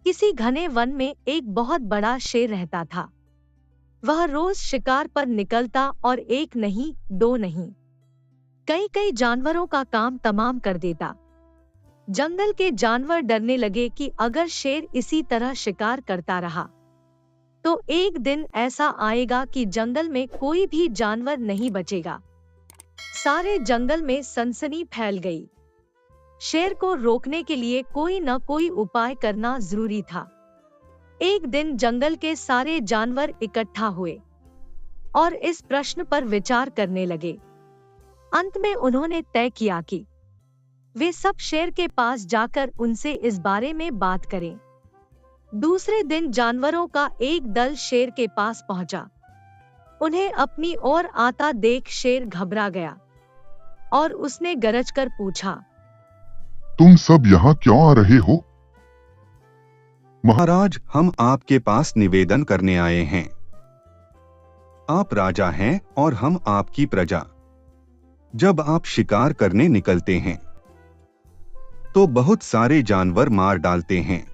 किसी घने वन में एक बहुत बड़ा शेर रहता था। वह रोज शिकार पर निकलता और एक नहीं, दो नहीं, कई कई जानवरों का काम तमाम कर देता। जंगल के जानवर डरने लगे कि अगर शेर इसी तरह शिकार करता रहा तो एक दिन ऐसा आएगा कि जंगल में कोई भी जानवर नहीं बचेगा। सारे जंगल में सनसनी फैल गई। शेर को रोकने के लिए कोई न कोई उपाय करना जरूरी था। एक दिन जंगल के सारे जानवर इकट्ठा हुए और इस प्रश्न पर विचार करने लगे। अंत में उन्होंने तय किया कि वे सब शेर के पास जाकर उनसे इस बारे में बात करें। दूसरे दिन जानवरों का एक दल शेर के पास पहुंचा। उन्हें अपनी ओर आता देख शेर घबरा गया और उसने गरजकर पूछा, तुम सब यहाँ क्यों आ रहे हो? महाराज, हम आपके पास निवेदन करने आए हैं। आप राजा हैं और हम आपकी प्रजा। जब आप शिकार करने निकलते हैं तो बहुत सारे जानवर मार डालते हैं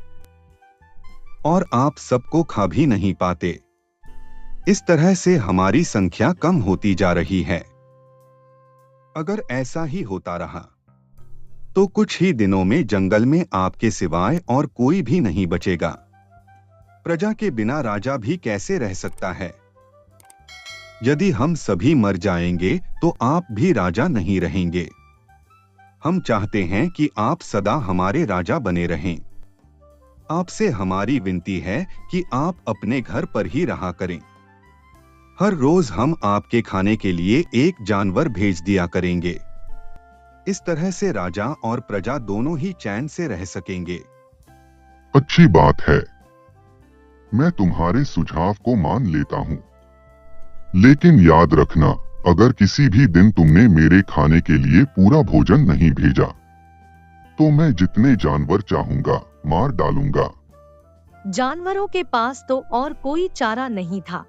और आप सबको खा भी नहीं पाते। इस तरह से हमारी संख्या कम होती जा रही है। अगर ऐसा ही होता रहा तो कुछ ही दिनों में जंगल में आपके सिवाय और कोई भी नहीं बचेगा। प्रजा के बिना राजा भी कैसे रह सकता है? यदि हम सभी मर जाएंगे तो आप भी राजा नहीं रहेंगे। हम चाहते हैं कि आप सदा हमारे राजा बने रहें। आपसे हमारी विनती है कि आप अपने घर पर ही रहा करें। हर रोज हम आपके खाने के लिए एक जानवर भेज दिया करेंगे। इस तरह से राजा और प्रजा दोनों ही चैन से रह सकेंगे। अच्छी बात है, मैं तुम्हारे सुझाव को मान लेता हूँ। लेकिन याद रखना, अगर किसी भी दिन तुमने मेरे खाने के लिए पूरा भोजन नहीं भेजा तो मैं जितने जानवर चाहूंगा मार डालूंगा। जानवरों के पास तो और कोई चारा नहीं था,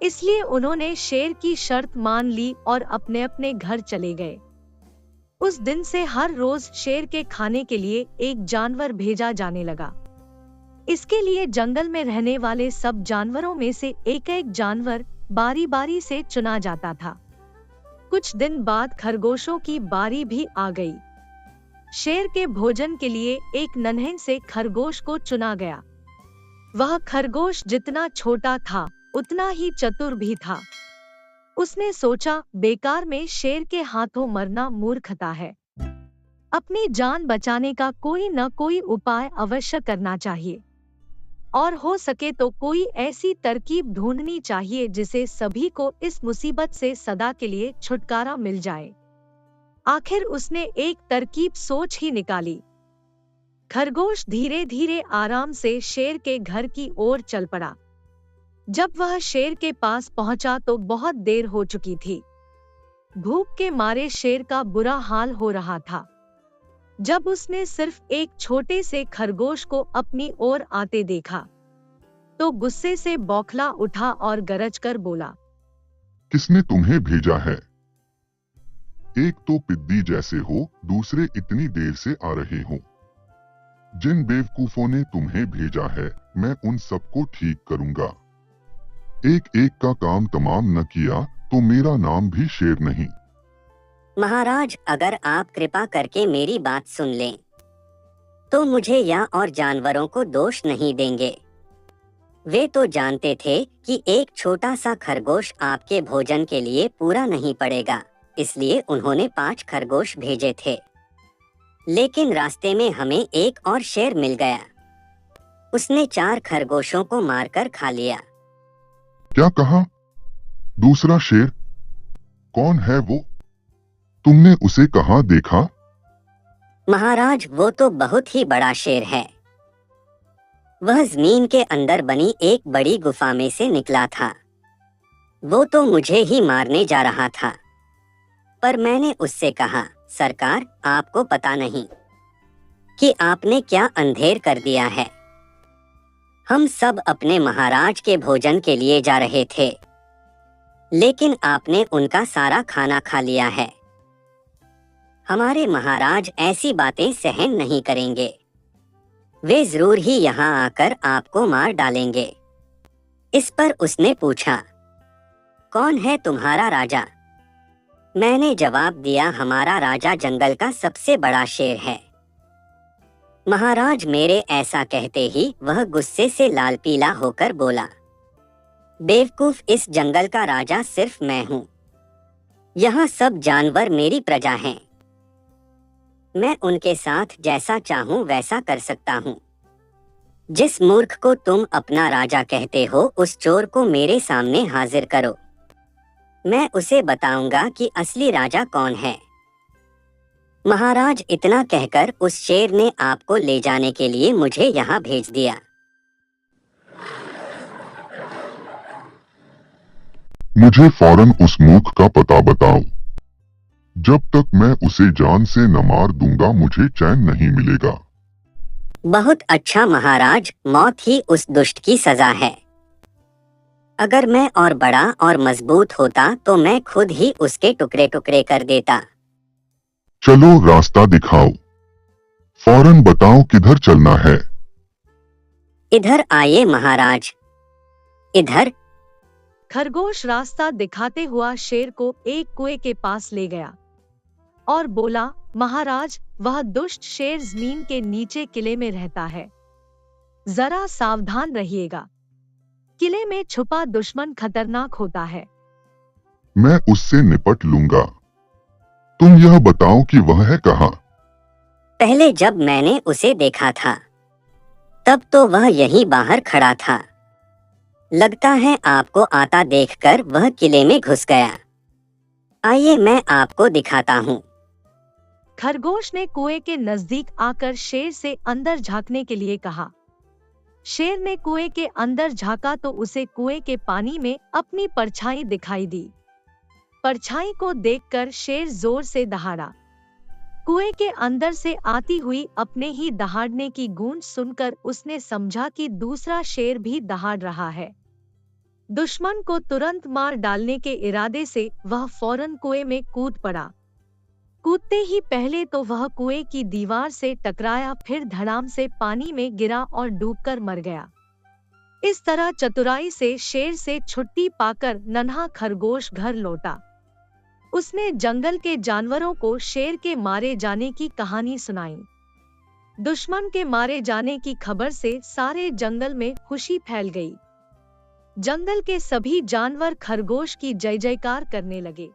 इसलिए उन्होंने शेर की शर्त मान ली और अपने अपने घर चले गए। उस दिन से हर रोज शेर के खाने के लिए एक जानवर भेजा जाने लगा। इसके लिए जंगल में रहने वाले सब जानवरों में से एक एक जानवर बारी बारी से चुना जाता था। कुछ दिन बाद खरगोशों की बारी भी आ गई। शेर के भोजन के लिए एक नन्हे से खरगोश को चुना गया। वह खरगोश जितना छोटा था उतना ही चतुर भी था। उसने सोचा, बेकार में शेर के हाथों मरना मूर्खता है। अपनी जान बचाने का कोई न कोई उपाय अवश्य करना चाहिए और हो सके तो कोई ऐसी तरकीब ढूंढनी चाहिए जिसे सभी को इस मुसीबत से सदा के लिए छुटकारा मिल जाए। आखिर उसने एक तरकीब सोच ही निकाली। खरगोश धीरे धीरे आराम से शेर के घर की ओर चल पड़ा। जब वह शेर के पास पहुंचा तो बहुत देर हो चुकी थी। भूख के मारे शेर का बुरा हाल हो रहा था। जब उसने सिर्फ एक छोटे से खरगोश को अपनी ओर आते देखा तो गुस्से से बौखला उठा और गरजकर बोला, किसने तुम्हें भेजा है? एक तो पिद्दी जैसे हो, दूसरे इतनी देर से आ रहे हो। जिन बेवकूफों ने तुम्हें भेजा है मैं उन सबको ठीक करूंगा। एक एक का काम तमाम न किया तो मेरा नाम भी शेर नहीं। महाराज, अगर आप कृपा करके मेरी बात सुन लें तो मुझे या और जानवरों को दोष नहीं देंगे। वे तो जानते थे कि एक छोटा सा खरगोश आपके भोजन के लिए पूरा नहीं पड़ेगा, इसलिए उन्होंने 5 खरगोश भेजे थे। लेकिन रास्ते में हमें एक और शेर मिल गया। उसने 4 खरगोशों को मारकर खा लिया। क्या कहा? दूसरा शेर? कौन है वो? तुमने उसे कहाँ देखा? महाराज, वो तो बहुत ही बड़ा शेर है। वह जमीन के अंदर बनी एक बड़ी गुफा में से निकला था। वो तो मुझे ही मारने जा रहा था, पर मैंने उससे कहा, सरकार, आपको पता नहीं कि आपने क्या अंधेर कर दिया है। हम सब अपने महाराज के भोजन के लिए जा रहे थे, लेकिन आपने उनका सारा खाना खा लिया है। हमारे महाराज ऐसी बातें सहन नहीं करेंगे। वे जरूर ही यहाँ आकर आपको मार डालेंगे। इस पर उसने पूछा, कौन है तुम्हारा राजा? मैंने जवाब दिया, हमारा राजा जंगल का सबसे बड़ा शेर है। महाराज मेरे ऐसा कहते ही वह गुस्से से लाल पीला होकर बोला, बेवकूफ, इस जंगल का राजा सिर्फ मैं हूँ। यहाँ सब जानवर मेरी प्रजा हैं। मैं उनके साथ जैसा चाहूँ वैसा कर सकता हूँ। जिस मूर्ख को तुम अपना राजा कहते हो, उस चोर को मेरे सामने हाजिर करो। मैं उसे बताऊंगा कि असली राजा कौन है। महाराज इतना कहकर उस शेर ने आपको ले जाने के लिए मुझे यहाँ भेज दिया। मुझे फौरन उस मूर्ख का पता बताओ। जब तक मैं उसे जान से न मार दूंगा मुझे चैन नहीं मिलेगा। बहुत अच्छा महाराज, मौत ही उस दुष्ट की सजा है। अगर मैं और बड़ा और मजबूत होता तो मैं खुद ही उसके टुकड़े टुकड़े कर देता। चलो रास्ता दिखाओ। फौरन बताओ किधर चलना है। इधर आइए महाराज, इधर। खरगोश रास्ता दिखाते हुआ शेर को एक कुएं के पास ले गया और बोला, महाराज, वह दुष्ट शेर जमीन के नीचे किले में रहता है। जरा सावधान रहिएगा। किले में छुपा दुश्मन खतरनाक होता है। मैं उससे निपट लूंगा। तुम यह बताओ कि वह है कहाँ? पहले जब मैंने उसे देखा था तब तो वह यहीं बाहर खड़ा था। लगता है आपको आता देखकर वह किले में घुस गया। आइए मैं आपको दिखाता हूँ। खरगोश ने कुएं के नजदीक आकर शेर से अंदर झांकने के लिए कहा। शेर ने कुएं के अंदर झांका तो उसे कुएं के पानी में अपनी परछाई दिखाई दी। परछाई को देखकर शेर जोर से दहाड़ा। कुएं के अंदर से आती हुई अपने ही दहाड़ने की गूंज सुनकर उसने समझा कि दूसरा शेर भी दहाड़ रहा है। दुश्मन को तुरंत मार डालने के इरादे से वह फौरन कुएं में कूद पड़ा। कूदते ही पहले तो वह कुएं की दीवार से टकराया, फिर धड़ाम से पानी में गिरा और डूबकर मर गया। इस तरह चतुराई से शेर से छुट्टी पाकर नन्हा खरगोश घर लौटा। उसने जंगल के जानवरों को शेर के मारे जाने की कहानी सुनाई। दुश्मन के मारे जाने की खबर से सारे जंगल में खुशी फैल गई। जंगल के सभी जानवर खरगोश की जय जयकार करने लगे।